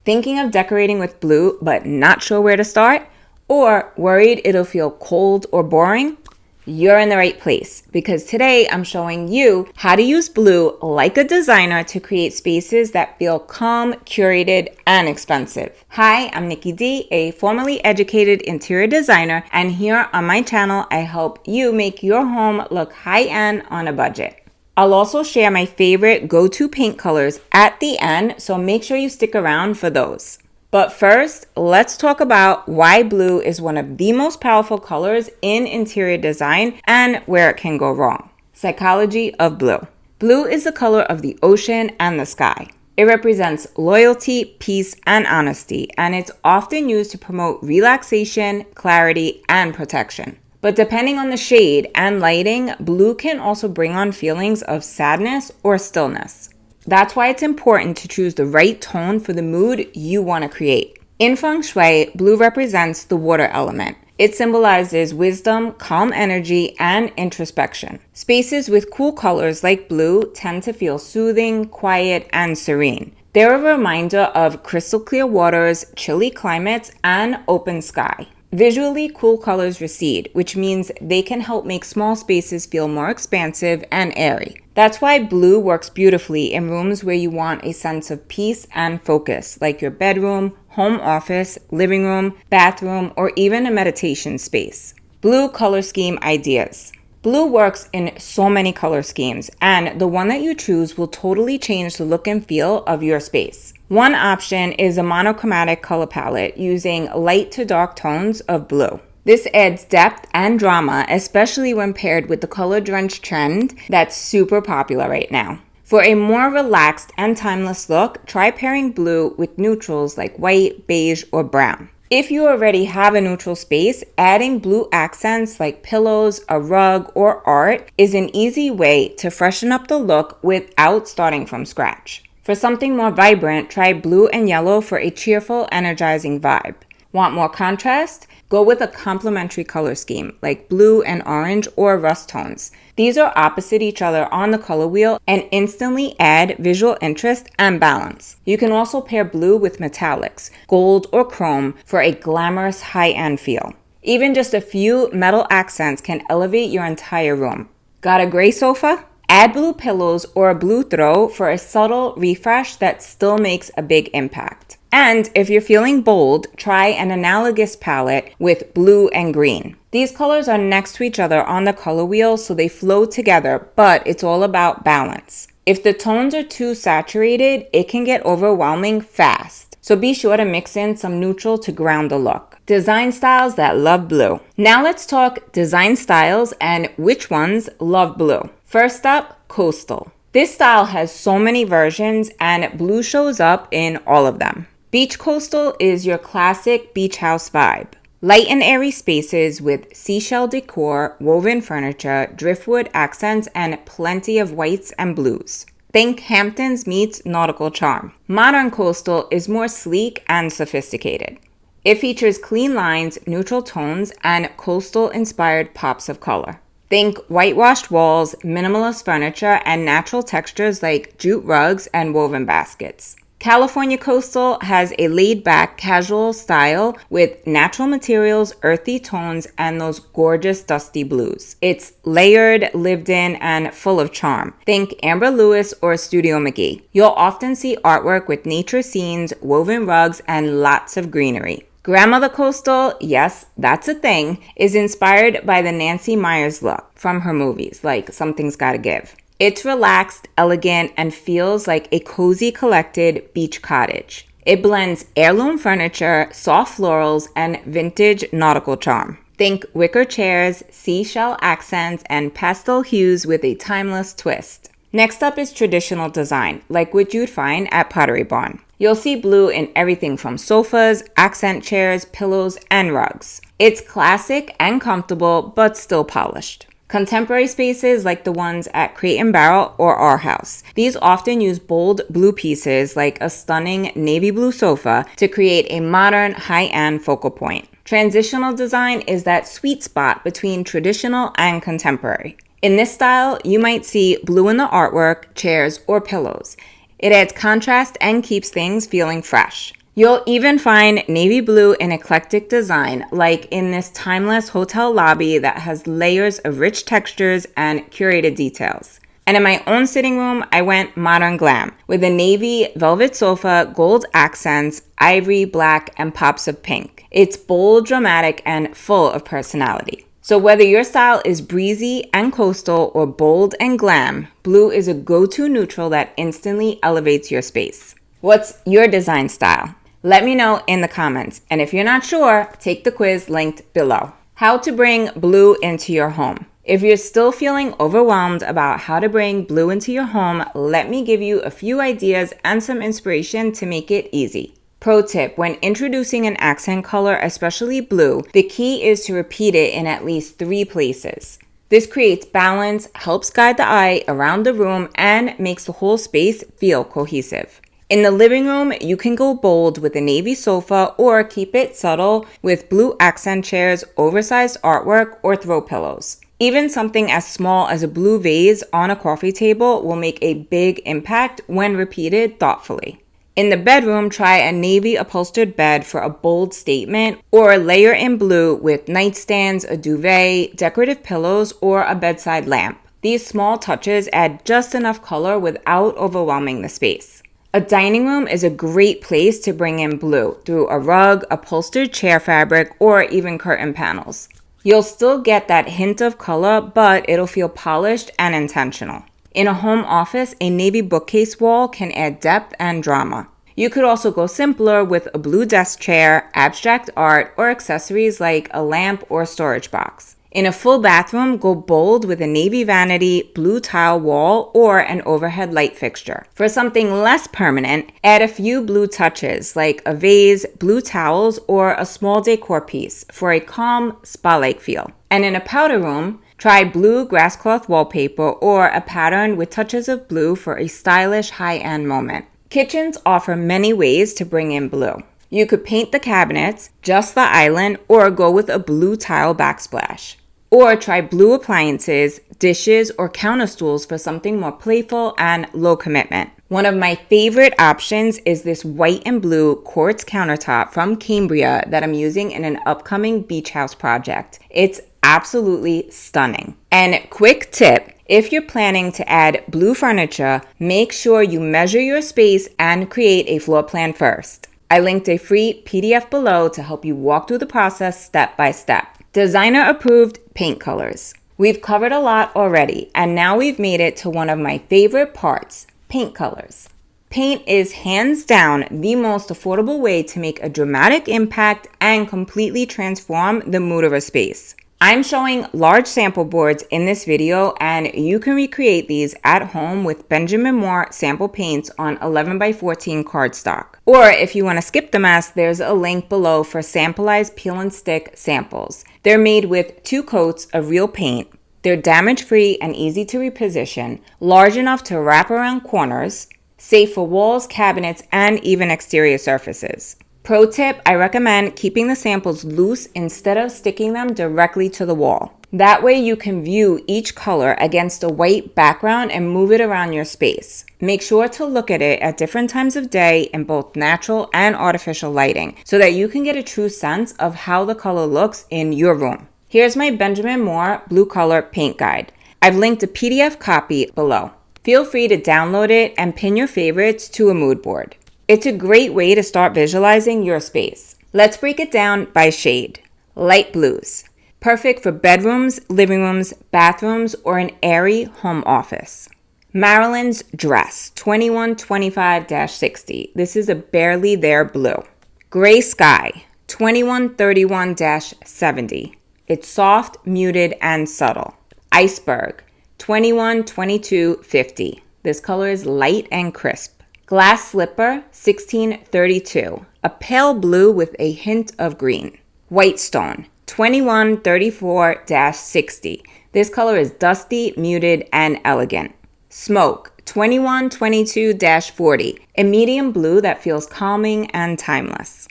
Thinking of decorating with blue but not sure where to start? Or worried it'll feel cold or boring? You're in the right place, because today I'm showing you how to use blue like a designer to create spaces that feel calm, curated, and expensive. Hi, I'm Nikki D, a formerly educated interior designer, and here on my channel I help you make your home look high-end on a budget. I'll also share my favorite go-to paint colors at the end, so make sure you stick around for those. But first, let's talk about why blue is one of the most powerful colors in interior design and where it can go wrong. Psychology of blue. Blue is the color of the ocean and the sky. It represents loyalty, peace, and honesty, and it's often used to promote relaxation, clarity, and protection. But depending on the shade and lighting, blue can also bring on feelings of sadness or stillness. That's why it's important to choose the right tone for the mood you want to create. In Feng Shui, blue represents the water element. It symbolizes wisdom, calm energy, and introspection. Spaces with cool colors like blue tend to feel soothing, quiet, and serene. They're a reminder of crystal clear waters, chilly climates, and open sky. Visually, cool colors recede, which means they can help make small spaces feel more expansive and airy. That's why blue works beautifully in rooms where you want a sense of peace and focus, like your bedroom, home office, living room, bathroom, or even a meditation space. Blue color scheme ideas. Blue works in so many color schemes, and the one that you choose will totally change the look and feel of your space. One option is a monochromatic color palette using light to dark tones of blue. This adds depth and drama, especially when paired with the color-drenched trend that's super popular right now. For a more relaxed and timeless look, try pairing blue with neutrals like white, beige, or brown. If you already have a neutral space, adding blue accents like pillows, a rug, or art is an easy way to freshen up the look without starting from scratch. For something more vibrant, try blue and yellow for a cheerful, energizing vibe. Want more contrast? Go with a complementary color scheme like blue and orange or rust tones. These are opposite each other on the color wheel and instantly add visual interest and balance. You can also pair blue with metallics, gold or chrome for a glamorous high-end feel. Even just a few metal accents can elevate your entire room. Got a gray sofa? Add blue pillows or a blue throw for a subtle refresh that still makes a big impact. And if you're feeling bold, try an analogous palette with blue and green. These colors are next to each other on the color wheel, so they flow together, but it's all about balance. If the tones are too saturated, it can get overwhelming fast. So be sure to mix in some neutral to ground the look. Design styles that love blue. Now let's talk design styles and which ones love blue. First up, coastal. This style has so many versions and blue shows up in all of them. Beach coastal is your classic beach house vibe. Light and airy spaces with seashell decor, woven furniture, driftwood accents, and plenty of whites and blues. Think Hamptons meets nautical charm. Modern coastal is more sleek and sophisticated. It features clean lines, neutral tones, and coastal-inspired pops of color. Think whitewashed walls, minimalist furniture, and natural textures like jute rugs and woven baskets. California coastal has a laid-back, casual style with natural materials, earthy tones, and those gorgeous dusty blues. It's layered, lived in, and full of charm. Think Amber Lewis or Studio McGee. You'll often see artwork with nature scenes, woven rugs, and lots of greenery. Grandmother coastal, yes, that's a thing, is inspired by the Nancy Meyers look from her movies, like Something's Gotta Give. It's relaxed, elegant, and feels like a cozy, collected beach cottage. It blends heirloom furniture, soft florals, and vintage nautical charm. Think wicker chairs, seashell accents, and pastel hues with a timeless twist. Next up is traditional design, like what you'd find at Pottery Barn. You'll see blue in everything from sofas, accent chairs, pillows, and rugs. It's classic and comfortable, but still polished. Contemporary spaces like the ones at Crate & Barrel or Our House. These often use bold blue pieces like a stunning navy blue sofa to create a modern, high-end focal point. Transitional design is that sweet spot between traditional and contemporary. In this style, you might see blue in the artwork, chairs, or pillows. It adds contrast and keeps things feeling fresh. You'll even find navy blue in eclectic design, like in this timeless hotel lobby that has layers of rich textures and curated details. And in my own sitting room, I went modern glam with a navy velvet sofa, gold accents, ivory, black, and pops of pink. It's bold, dramatic, and full of personality. So whether your style is breezy and coastal or bold and glam, blue is a go-to neutral that instantly elevates your space. What's your design style? Let me know in the comments. And if you're not sure, take the quiz linked below. How to bring blue into your home. If you're still feeling overwhelmed about how to bring blue into your home, let me give you a few ideas and some inspiration to make it easy. Pro tip, when introducing an accent color, especially blue, the key is to repeat it in at least 3 places. This creates balance, helps guide the eye around the room, and makes the whole space feel cohesive. In the living room, you can go bold with a navy sofa or keep it subtle with blue accent chairs, oversized artwork, or throw pillows. Even something as small as a blue vase on a coffee table will make a big impact when repeated thoughtfully. In the bedroom, try a navy upholstered bed for a bold statement, or layer in blue with nightstands, a duvet, decorative pillows, or a bedside lamp. These small touches add just enough color without overwhelming the space. A dining room is a great place to bring in blue through a rug, upholstered chair fabric, or even curtain panels. You'll still get that hint of color, but it'll feel polished and intentional. In a home office, a navy bookcase wall can add depth and drama. You could also go simpler with a blue desk chair, abstract art, or accessories like a lamp or storage box. In a full bathroom, go bold with a navy vanity, blue tile wall, or an overhead light fixture. For something less permanent, add a few blue touches like a vase, blue towels, or a small decor piece for a calm, spa-like feel. And in a powder room, try blue grasscloth wallpaper or a pattern with touches of blue for a stylish high-end moment. Kitchens offer many ways to bring in blue. You could paint the cabinets, just the island, or go with a blue tile backsplash. Or try blue appliances, dishes, or counter stools for something more playful and low commitment. One of my favorite options is this white and blue quartz countertop from Cambria that I'm using in an upcoming beach house project. It's absolutely stunning. And quick tip, if you're planning to add blue furniture, make sure you measure your space and create a floor plan first. I linked a free PDF below to help you walk through the process step by step. Designer approved paint colors. We've covered a lot already, and now we've made it to one of my favorite parts, paint colors. Paint is hands down the most affordable way to make a dramatic impact and completely transform the mood of a space. I'm showing large sample boards in this video, and you can recreate these at home with Benjamin Moore sample paints on 11x14 cardstock. Or if you want to skip the mess, there's a link below for sampleized peel and stick samples. They're made with 2 coats of real paint. They're damage-free and easy to reposition, large enough to wrap around corners, safe for walls, cabinets, and even exterior surfaces. Pro tip, I recommend keeping the samples loose instead of sticking them directly to the wall. That way you can view each color against a white background and move it around your space. Make sure to look at it at different times of day in both natural and artificial lighting so that you can get a true sense of how the color looks in your room. Here's my Benjamin Moore Blue Color Paint Guide. I've linked a PDF copy below. Feel free to download it and pin your favorites to a mood board. It's a great way to start visualizing your space. Let's break it down by shade. Light blues. Perfect for bedrooms, living rooms, bathrooms, or an airy home office. Marilyn's Dress 2125-60. This is a barely there blue. Gray Sky 2131-70. It's soft, muted, and subtle. Iceberg 2122-50. This color is light and crisp. Glass Slipper 1632, a pale blue with a hint of green. Whitestone 2134-60. This color is dusty, muted, and elegant. Smoke 2122-40, a medium blue that feels calming and timeless.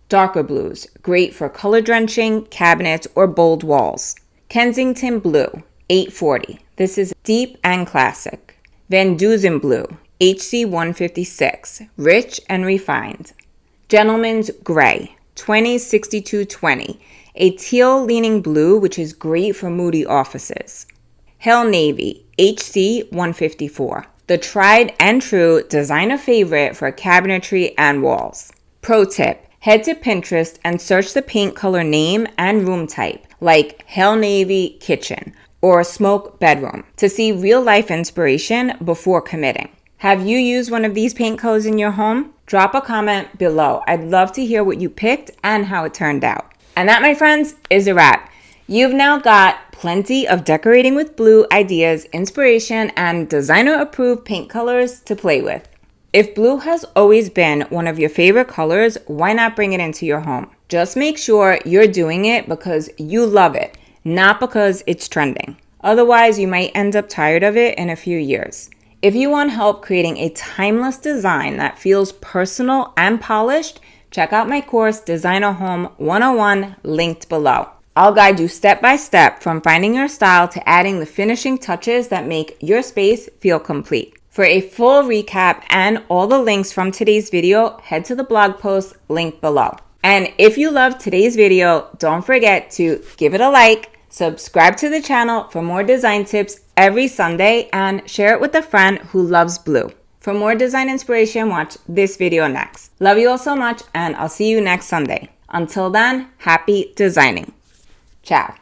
Darker blues, great for color drenching, cabinets, or bold walls. Kensington Blue 840. This is deep and classic. Van Dusen Blue HC 156, rich and refined. Gentleman's Gray, 206220, a teal leaning blue, which is great for moody offices. Hell Navy, HC 154, the tried and true designer favorite for cabinetry and walls. Pro tip, head to Pinterest and search the paint color name and room type, like Hell Navy Kitchen or Smoke Bedroom, to see real life inspiration before committing. Have you used one of these paint colors in your home? Drop a comment below. I'd love to hear what you picked and how it turned out. And that, my friends, is a wrap. You've now got plenty of decorating with blue ideas, inspiration, and designer-approved paint colors to play with. If blue has always been one of your favorite colors, why not bring it into your home? Just make sure you're doing it because you love it, not because it's trending. Otherwise, you might end up tired of it in a few years. If you want help creating a timeless design that feels personal and polished, check out my course, Designer Home 101, linked below. I'll guide you step by step from finding your style to adding the finishing touches that make your space feel complete. For a full recap and all the links from today's video, head to the blog post linked below. And if you loved today's video, don't forget to give it a like, subscribe to the channel for more design tips every Sunday, and share it with a friend who loves blue. For more design inspiration, watch this video next. Love you all so much, and I'll see you next Sunday. Until then, happy designing. Ciao.